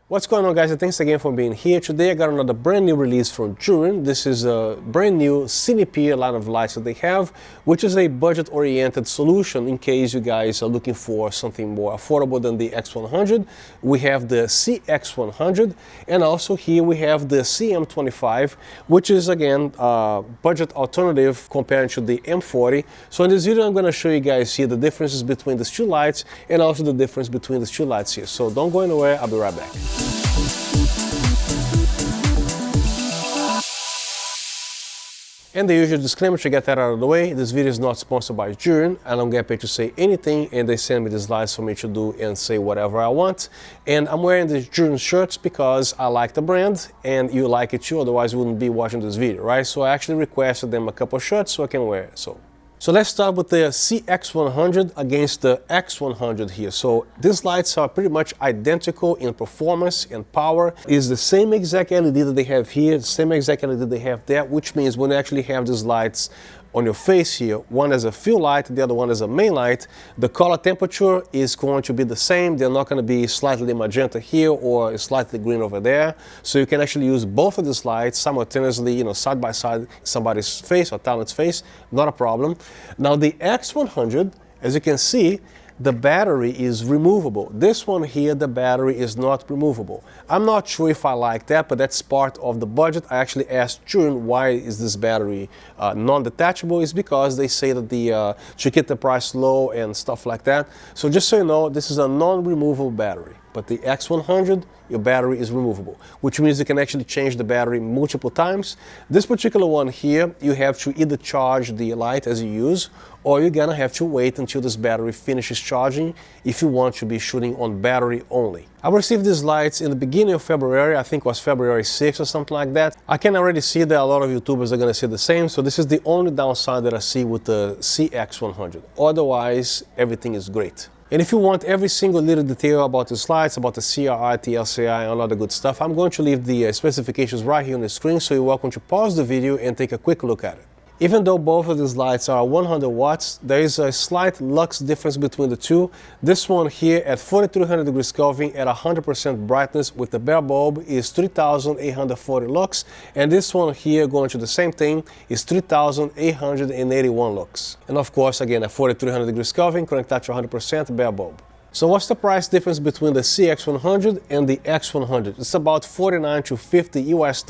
What's going on, guys, and thanks again for being here. Today I got another brand new release from Zhiyun. This is a brand new Cinepeer line of lights that they have, which is a budget-oriented solution in case you guys are looking for something more affordable than the X100. We have the CX100, and also here we have the CM25, which is again a budget alternative compared to the M40. So in this video I'm going to show you guys here the differences between these two lights and also the difference between these two lights here. So don't go anywhere, I'll be right back. And the usual disclaimer to get that out of the way, this video is not sponsored by Zhiyun. I don't get paid to say anything, and they send me these lights for me to do and say whatever I want. And I'm wearing these Zhiyun shirts because I like the brand and you like it too, otherwise you wouldn't be watching this video, right? So I actually requested them a couple of shirts so I can wear it. So let's start with the CX100 against the X100 here. So these lights are pretty much identical in performance and power. It's the same exact LED that they have here, the same exact LED they have there, which means when you actually have these lights on your face here, one as a fill light, the other one as a main light, the color temperature is going to be the same. They're not going to be slightly magenta here or slightly green over there. So you can actually use both of these lights simultaneously, side by side, somebody's face or talent's face, not a problem. Now the X100, as you can see, the battery is removable. This one here, the battery is not removable. I'm not sure if I like that, but that's part of the budget. I actually asked Zhiyun why is this battery non-detachable. It's because they say that to keep the price low and stuff like that. So just so you know, this is a non-removable battery. But the X100, your battery is removable, which means you can actually change the battery multiple times. This particular one here, you have to either charge the light as you use, or you're gonna have to wait until this battery finishes charging if you want to be shooting on battery only. I received these lights in the beginning of February, I think it was February 6th or something like that. I can already see that a lot of YouTubers are gonna say the same, so this is the only downside that I see with the CX100. Otherwise, everything is great. And if you want every single little detail about the lights, about the CRI, TLCI, and all other good stuff, I'm going to leave the specifications right here on the screen, so you're welcome to pause the video and take a quick look at it. Even though both of these lights are 100 watts, there is a slight lux difference between the two. This one here at 4300 degrees Kelvin at 100% brightness with the bare bulb is 3840 lux, and this one here going to the same thing is 3881 lux. And of course, again, at 4300 degrees Kelvin, connected to 100% bare bulb. So what's the price difference between the CX100 and the X100? It's about $49 to $50 US.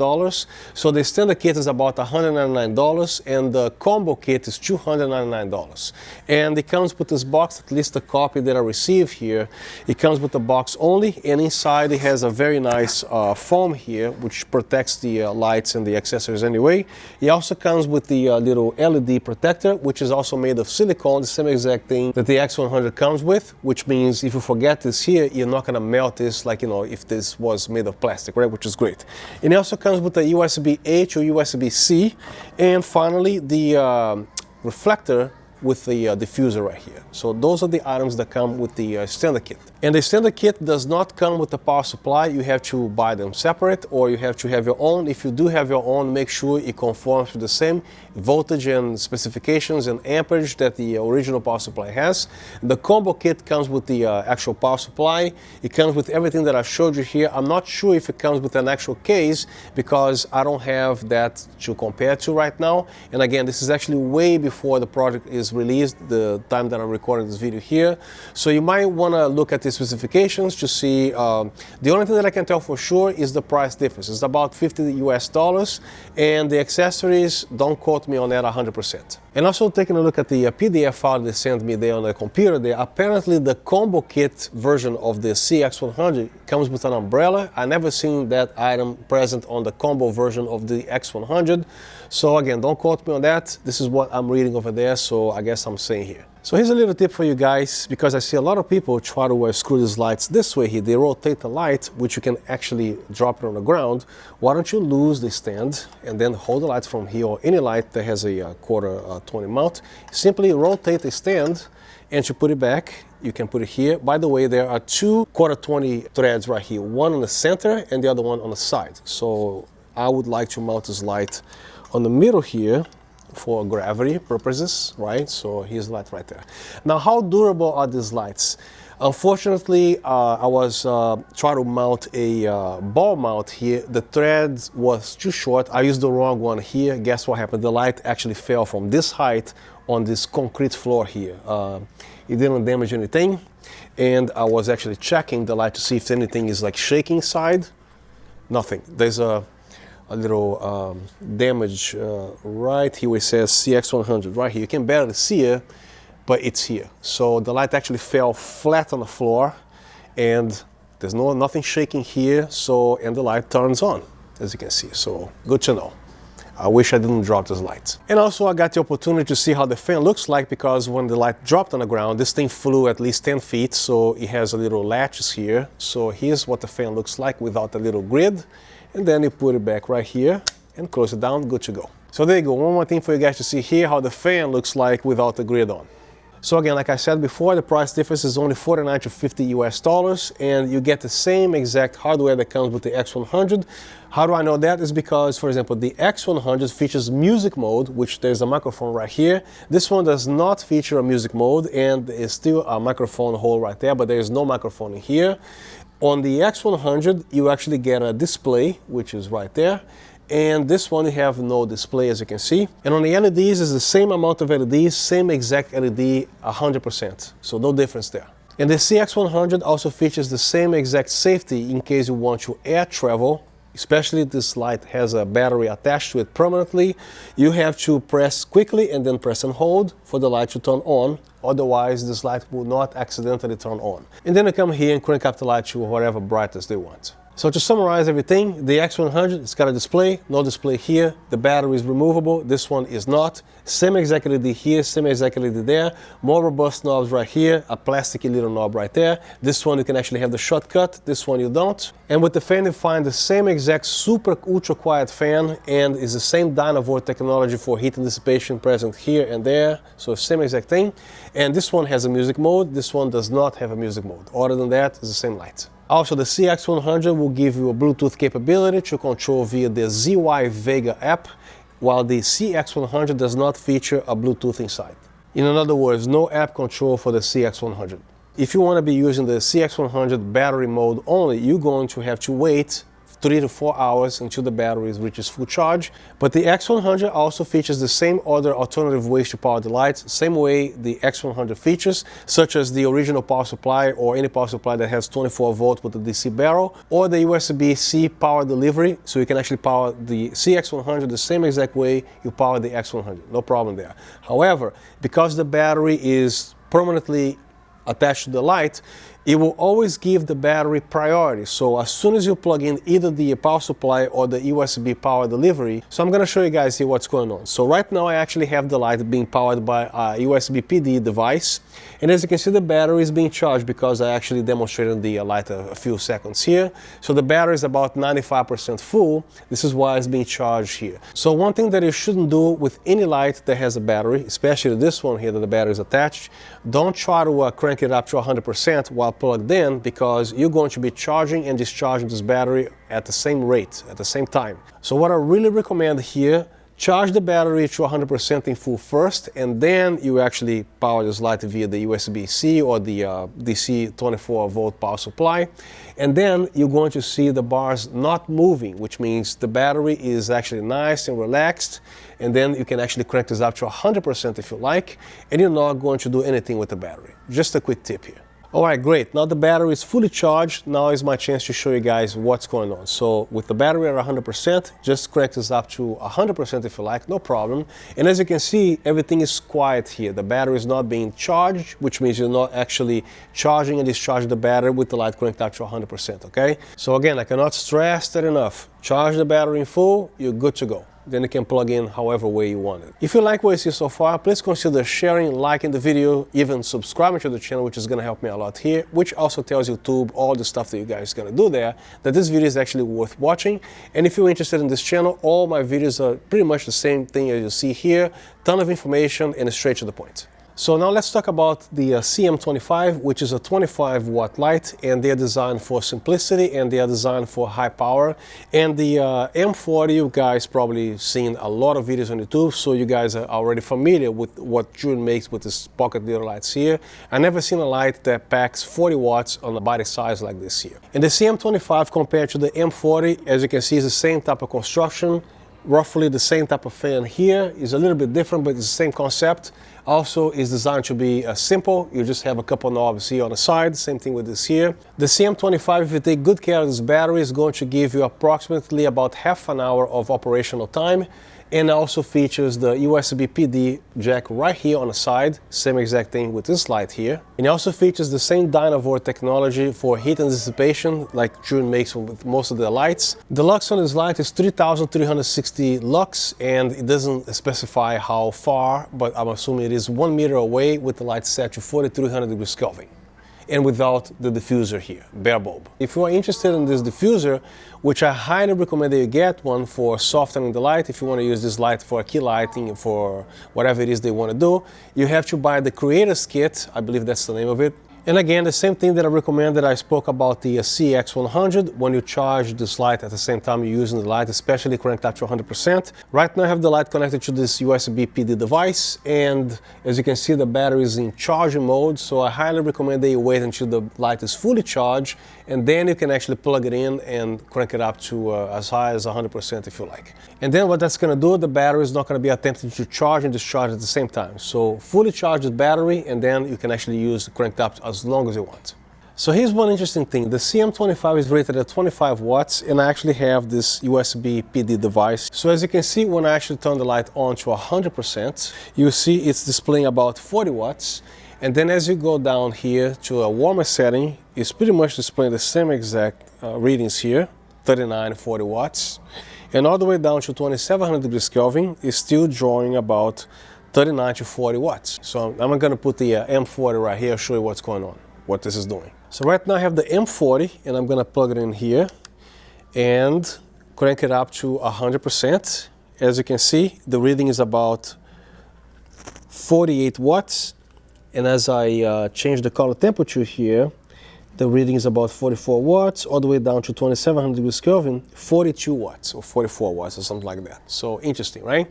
So the standard kit is about $199 and the combo kit is $299. And it comes with this box, at least the copy that I received here. It comes with the box only, and inside it has a very nice foam here, which protects the lights and the accessories anyway. It also comes with the little LED protector, which is also made of silicone, the same exact thing that the X100 comes with, which means if you forget this here, you're not gonna melt this like, if this was made of plastic, right? Which is great. And it also comes with a USB-H or USB-C. And finally, the reflector with the diffuser right here. So those are the items that come with the standard kit. And the standard kit does not come with the power supply. You have to buy them separate, or you have to have your own. If you do have your own, make sure it conforms to the same voltage and specifications and amperage that the original power supply has. The combo kit comes with the actual power supply. It comes with everything that I showed you here. I'm not sure if it comes with an actual case because I don't have that to compare to right now. And again, this is actually way before the product is released, the time that I'm recording this video here. So you might want to look at the specifications to see. The only thing that I can tell for sure is the price difference. It's about $50 US, and the accessories, don't quote me on that 100%. And also taking a look at the PDF file they sent me there on the computer there, apparently the combo kit version of the CX100 comes with an umbrella. I never seen that item present on the combo version of the X100. So again, don't quote me on that. This is what I'm reading over there, so I guess I'm saying here. So here's a little tip for you guys, because I see a lot of people try to screw these lights this way here. They rotate the light, which you can actually drop it on the ground. Why don't you lose the stand and then hold the light from here, or any light that has a quarter 20 mount. Simply rotate the stand, and to put it back, you can put it here. By the way, there are two quarter 20 threads right here, one on the center and the other one on the side. So I would like to mount this light on the middle here for gravity purposes, right? So here's the light right there. Now, how durable are these lights? Unfortunately, I was trying to mount a ball mount here. The thread was too short. I used the wrong one here. Guess what happened? The light actually fell from this height on this concrete floor here. It didn't damage anything, and I was actually checking the light to see if anything is like shaking inside. Nothing. There's a little damage right here where it says CX100 right here. You can barely see it, but it's here. So the light actually fell flat on the floor, and there's nothing shaking here. So, and the light turns on, as you can see. So good to know. I wish I didn't drop this light. And also I got the opportunity to see how the fan looks like, because when the light dropped on the ground, this thing flew at least 10 feet. So it has a little latches here. So here's what the fan looks like without the little grid. And then you put it back right here and close it down, good to go. So there you go, one more thing for you guys to see here, how the fan looks like without the grid on. So again, like I said before, the price difference is only $49 to $50 US, and you get the same exact hardware that comes with the X100. How do I know that? Is because, for example, the X100 features music mode, which there's a microphone right here. This one does not feature a music mode, and is still a microphone hole right there, but there is no microphone in here. On the X100, you actually get a display, which is right there. And this one you have no display, as you can see. And on the LEDs is the same amount of LEDs, same exact LED, 100%. So no difference there. And the CX100 also features the same exact safety in case you want to air travel, especially this light has a battery attached to it permanently. You have to press quickly and then press and hold for the light to turn on. Otherwise, this light will not accidentally turn on. And then you come here and crank up the light to whatever brightness they want. So to summarize everything, the X100, it's got a display, no display here. The battery is removable, this one is not. Same exact LED here, same exact LED there. More robust knobs right here, a plasticky little knob right there. This one you can actually have the shortcut, this one you don't. And with the fan you find the same exact super ultra quiet fan, and is the same Dynavolt technology for heat and dissipation present here and there. So same exact thing. And this one has a music mode, this one does not have a music mode. Other than that, it's the same light. Also, the CX100 will give you a Bluetooth capability to control via the ZY Vega app, while the CX100 does not feature a Bluetooth inside. In other words, no app control for the CX100. If you want to be using the CX100 battery mode only, you're going to have to wait 3 to 4 hours until the battery reaches full charge. But the X100 also features the same other alternative ways to power the lights, same way the X100 features, such as the original power supply or any power supply that has 24 volt with a DC barrel, or the USB-C power delivery, so you can actually power the CX100 the same exact way you power the X100, no problem there. However, because the battery is permanently attached to the light, it will always give the battery priority. So as soon as you plug in either the power supply or the USB power delivery, so I'm going to show you guys here what's going on. So right now I actually have the light being powered by a USB PD device, and as you can see the battery is being charged because I actually demonstrated the light a few seconds here. So the battery is about 95% full. This is why it's being charged here. So one thing that you shouldn't do with any light that has a battery, especially this one here that the battery is attached, don't try to crank it up to 100% while plugged in, because you're going to be charging and discharging this battery at the same rate, at the same time. So what I really recommend here, charge the battery to 100% in full first, and then you actually power this light via the USB-C or the DC 24 volt power supply. And then you're going to see the bars not moving, which means the battery is actually nice and relaxed. And then you can actually crank this up to 100% if you like, and you're not going to do anything with the battery. Just a quick tip here. Alright, great. Now the battery is fully charged. Now is my chance to show you guys what's going on. So with the battery at 100%, just crank this up to 100% if you like, no problem. And as you can see, everything is quiet here. The battery is not being charged, which means you're not actually charging and discharging the battery with the light cranked up to 100%, okay? So again, I cannot stress that enough. Charge the battery in full, you're good to go. Then you can plug in however way you want it. If you like what you see so far, please consider sharing, liking the video, even subscribing to the channel, which is going to help me a lot here, which also tells YouTube all the stuff that you guys are going to do there, that this video is actually worth watching. And if you're interested in this channel, all my videos are pretty much the same thing as you see here, ton of information and straight to the point. So now let's talk about the CM25, which is a 25 watt light, and they're designed for simplicity and they are designed for high power. And the M40, you guys probably seen a lot of videos on YouTube, so you guys are already familiar with what Zhiyun makes with this pocket little lights here. I never seen a light that packs 40 watts on a body size like this here. And the CM25 compared to the M40, as you can see, is the same type of construction. Roughly the same type of fan here. Is a little bit different, but it's the same concept. Also is designed to be simple. You just have a couple knobs here on the side. Same thing with this here. The CM25, if you take good care of this battery, is going to give you approximately about half an hour of operational time. And also features the USB PD jack right here on the side. Same exact thing with this light here. And it also features the same Dynavore technology for heat and dissipation like Zhiyun makes with most of their lights. The lux on this light is 3360 lux, and it doesn't specify how far, but I'm assuming it is 1 meter away with the light set to 4300 degrees Kelvin. And without the diffuser here, bare bulb. If you are interested in this diffuser, which I highly recommend that you get one for softening the light, if you want to use this light for key lighting, for whatever it is they want to do, you have to buy the Creators Kit, I believe that's the name of it. And again, the same thing that I recommend that I spoke about the CX100, when you charge this light at the same time you're using the light, especially cranked up to 100%. Right now I have the light connected to this USB PD device, and as you can see the battery is in charging mode, so I highly recommend that you wait until the light is fully charged, and then you can actually plug it in and crank it up to as high as 100% if you like. And then what that's going to do, the battery is not going to be attempting to charge and discharge at the same time. So fully charge the battery, and then you can actually use cranked up as long as you want. So here's one interesting thing. The CM25 is rated at 25 watts, and I actually have this USB PD device. So as you can see, when I actually turn the light on to 100%, you see it's displaying about 40 watts. And then as you go down here to a warmer setting, it's pretty much displaying the same exact readings here, 39, 40 watts. And all the way down to 2700 degrees Kelvin is still drawing about 39 to 40 watts. So I'm going to put the M40 right here, show you what's going on, what this is doing. So right now I have the M40, and I'm going to plug it in here and crank it up to 100%. As you can see, the reading is about 48 watts. And as I change the color temperature here, the reading is about 44 watts, all the way down to 2700 degrees Kelvin, 42 watts or 44 watts or something like that. So interesting, right?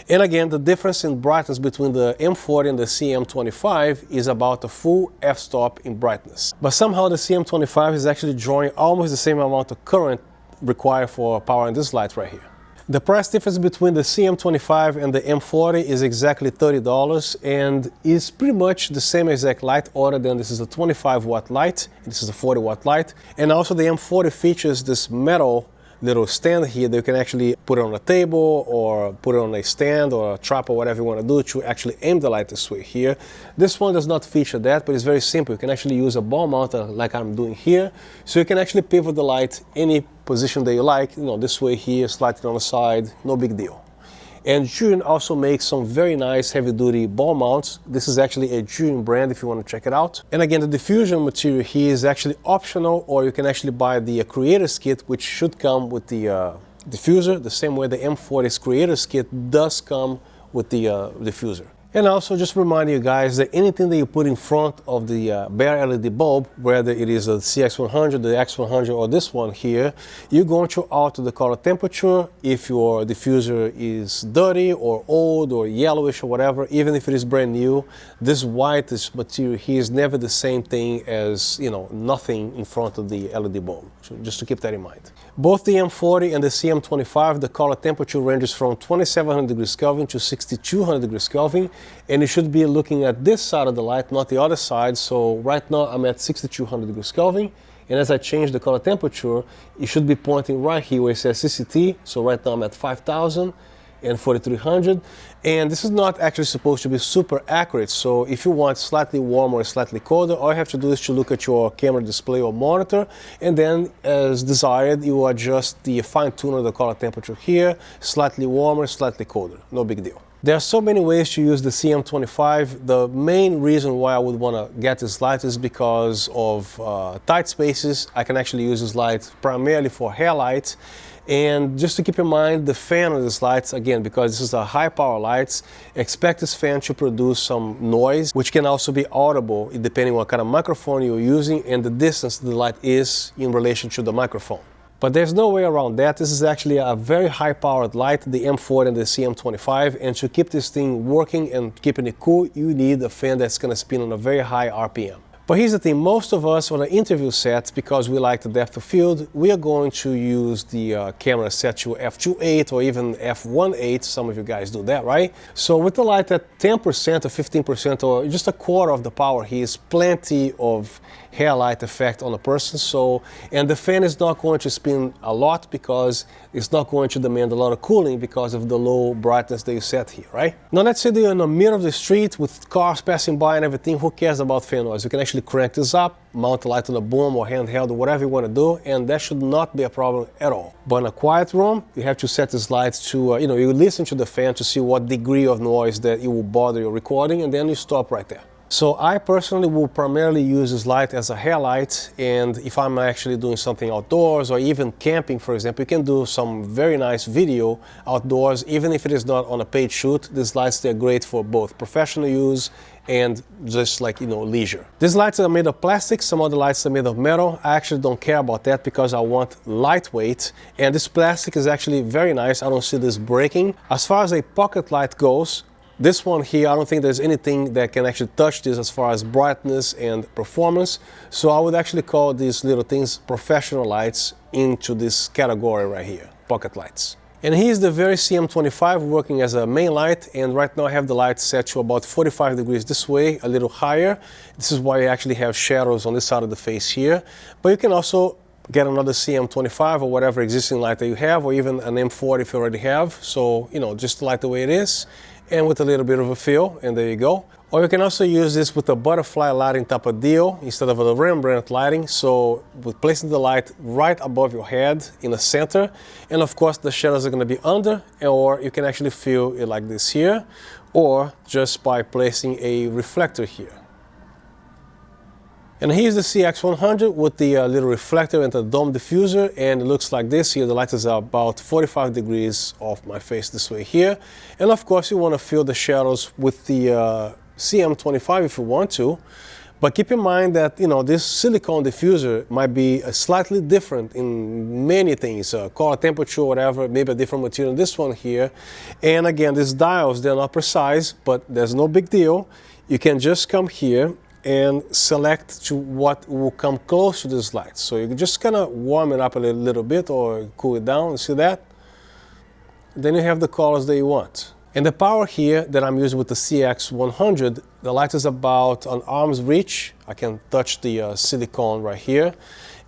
And again, the difference in brightness between the M40 and the CM25 is about a full f-stop in brightness. But somehow the CM25 is actually drawing almost the same amount of current required for powering this light right here. The price difference between the CM25 and the M40 is exactly $30, and is pretty much the same exact light, other than this is a 25 watt light, and this is a 40 watt light. And also the M40 features this metal little stand here that you can actually put it on a table or put it on a stand or a trap or whatever you want to do to actually aim the light this way here. This one does not feature that, but it's very simple. You can actually use a ball mounter like I'm doing here, so you can actually pivot the light any position that you like, you know, this way here, slightly on the side, no big deal. And Zhiyun also makes some very nice heavy-duty ball mounts. This is actually a Zhiyun brand if you want to check it out. And again, the diffusion material here is actually optional, or you can actually buy the Creators Kit, which should come with the diffuser, the same way the M40's Creators Kit does come with the diffuser. And also just remind you guys that anything that you put in front of the bare LED bulb, whether it is a CX100, the X100, or this one here, you're going to alter the color temperature if your diffuser is dirty or old or yellowish or whatever. Even if it is brand new, this whitish material here is never the same thing as, you know, nothing in front of the LED bulb. So just to keep that in mind. Both the M40 and the CM25, the color temperature ranges from 2700 degrees Kelvin to 6200 degrees Kelvin. And you should be looking at this side of the light, not the other side. So right now I'm at 6200 degrees Kelvin. And as I change the color temperature, it should be pointing right here where it says CCT. So right now I'm at 5000 and 4300. And this is not actually supposed to be super accurate. So if you want slightly warmer or slightly colder, all you have to do is to look at your camera display or monitor, and then as desired, you adjust the fine tune of the color temperature here, slightly warmer, slightly colder, no big deal. There are so many ways to use the CM25. The main reason why I would want to get this light is because of tight spaces. I can actually use this light primarily for hair light. And just to keep in mind, the fan on these lights, again, because this is a high power lights, expect this fan to produce some noise, which can also be audible depending on what kind of microphone you're using and the distance the light is in relation to the microphone. But there's no way around that. This is actually a very high-powered light, the M40 and the CM25, and to keep this thing working and keeping it cool, you need a fan that's going to spin on a very high RPM. But here's the thing, most of us on an interview set, because we like the depth of field, we are going to use the camera set to f2.8 or even f1.8. Some of you guys do that, right? So with the light at 10% or 15% or just a quarter of the power, here is plenty of hair light effect on a person. So, and the fan is not going to spin a lot because it's not going to demand a lot of cooling because of the low brightness that you set here, right? Now let's say they're in the middle of the street with cars passing by and everything. Who cares about fan noise? You can actually crank this up, mount the light on a boom or handheld or whatever you want to do, and that should not be a problem at all. But in a quiet room, you have to set this light to, you listen to the fan to see what degree of noise that it will bother your recording, and then you stop right there. So I personally will primarily use this light as a hair light, and if I'm actually doing something outdoors or even camping, for example, you can do some very nice video outdoors, even if it is not on a paid shoot. These lights, they're great for both professional use and just like, leisure. These lights are made of plastic, some other lights are made of metal. I actually don't care about that because I want lightweight, and this plastic is actually very nice. I don't see this breaking. As far as a pocket light goes, this one here, I don't think there's anything that can actually touch this as far as brightness and performance. So I would actually call these little things professional lights into this category right here, pocket lights. And here's the very CM25 working as a main light, and right now I have the light set to about 45 degrees this way, a little higher. This is why you actually have shadows on this side of the face here. But you can also get another CM25 or whatever existing light that you have, or even an M40 if you already have. So, just the light the way it is, and with a little bit of a feel, and there you go. Or you can also use this with a butterfly lighting type of deal instead of a Rembrandt lighting. So with placing the light right above your head in the center, and of course the shadows are going to be under, or you can actually feel it like this here, or just by placing a reflector here. And here's the CX100 with the little reflector and the dome diffuser, and it looks like this here. The light is about 45 degrees off my face this way here. And of course you want to fill the shadows with the CM25 if you want to, but keep in mind that this silicone diffuser might be slightly different in many things, color temperature, whatever, maybe a different material than this one here. And again, these dials, they're not precise, but there's no big deal. You can just come here and select to what will come close to this light. So you can just kind of warm it up a little bit or cool it down, see that? Then you have the colors that you want. And the power here that I'm using with the CX100, the light is about an arm's reach. I can touch the silicone right here.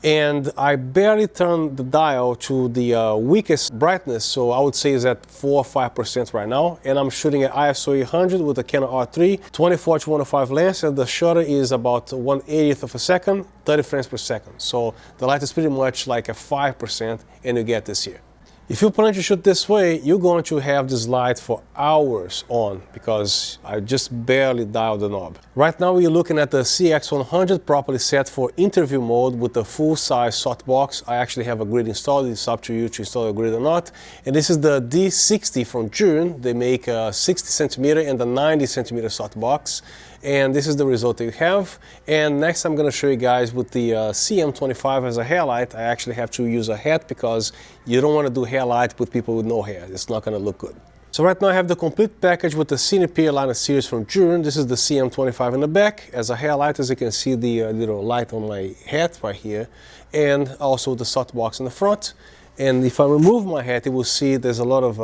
And I barely turn the dial to the weakest brightness, so I would say is at 4 or 5% right now. And I'm shooting at ISO 800 with a Canon R3, 24-105 lens, and the shutter is about 1/80th of a second, 30 frames per second. So the light is pretty much like a 5%, and you get this here. If you plan to shoot this way, you're going to have this light for hours on because I just barely dialed the knob. Right now we're looking at the CX100 properly set for interview mode with the full-size softbox. I actually have a grid installed. It's up to you to install a grid or not. And this is the D60 from Zhiyun. They make a 60 centimeter and a 90 centimeter softbox. And this is the result that you have. And next I'm going to show you guys with the CM25 as a hair light. I actually have to use a hat because you don't want to do hair light with people with no hair. It's not going to look good. So right now I have the complete package with the Cinepeer line of series from Zhiyun. This is the CM25 in the back. As a hair light, as you can see the little light on my hat right here. And also the softbox in the front. And if I remove my hat, you will see there's a lot of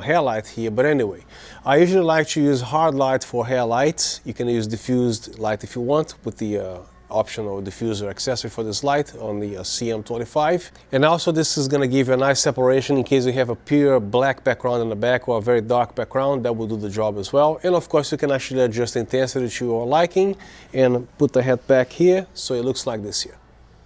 hair light here. But anyway, I usually like to use hard light for hair light. You can use diffused light if you want with the optional diffuser accessory for this light on the CM25. And also this is going to give you a nice separation in case you have a pure black background in the back or a very dark background. That will do the job as well. And of course you can actually adjust the intensity to your liking and put the head back here so it looks like this here.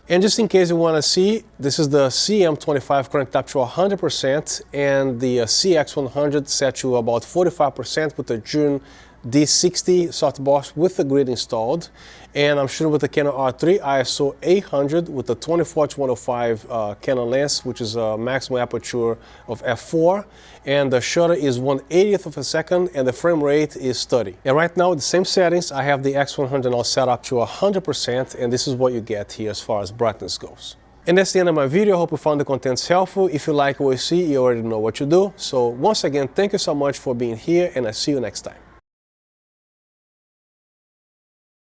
And just in case you want to see, this is the CM25 cranked up to 100% and the CX100 set to about 45% with the Zhiyun D60 softbox with the grid installed, and I'm shooting with the Canon R3 ISO 800 with the 24-105 Canon lens, which is a maximum aperture of f4, and the shutter is 1/80th of a second, and the frame rate is 30. And right now, with the same settings, I have the X100 now set up to 100%, and this is what you get here as far as brightness goes. And that's the end of my video. Hope you found the contents helpful. If you like what you see, you already know what to do. So once again, thank you so much for being here, and I'll see you next time.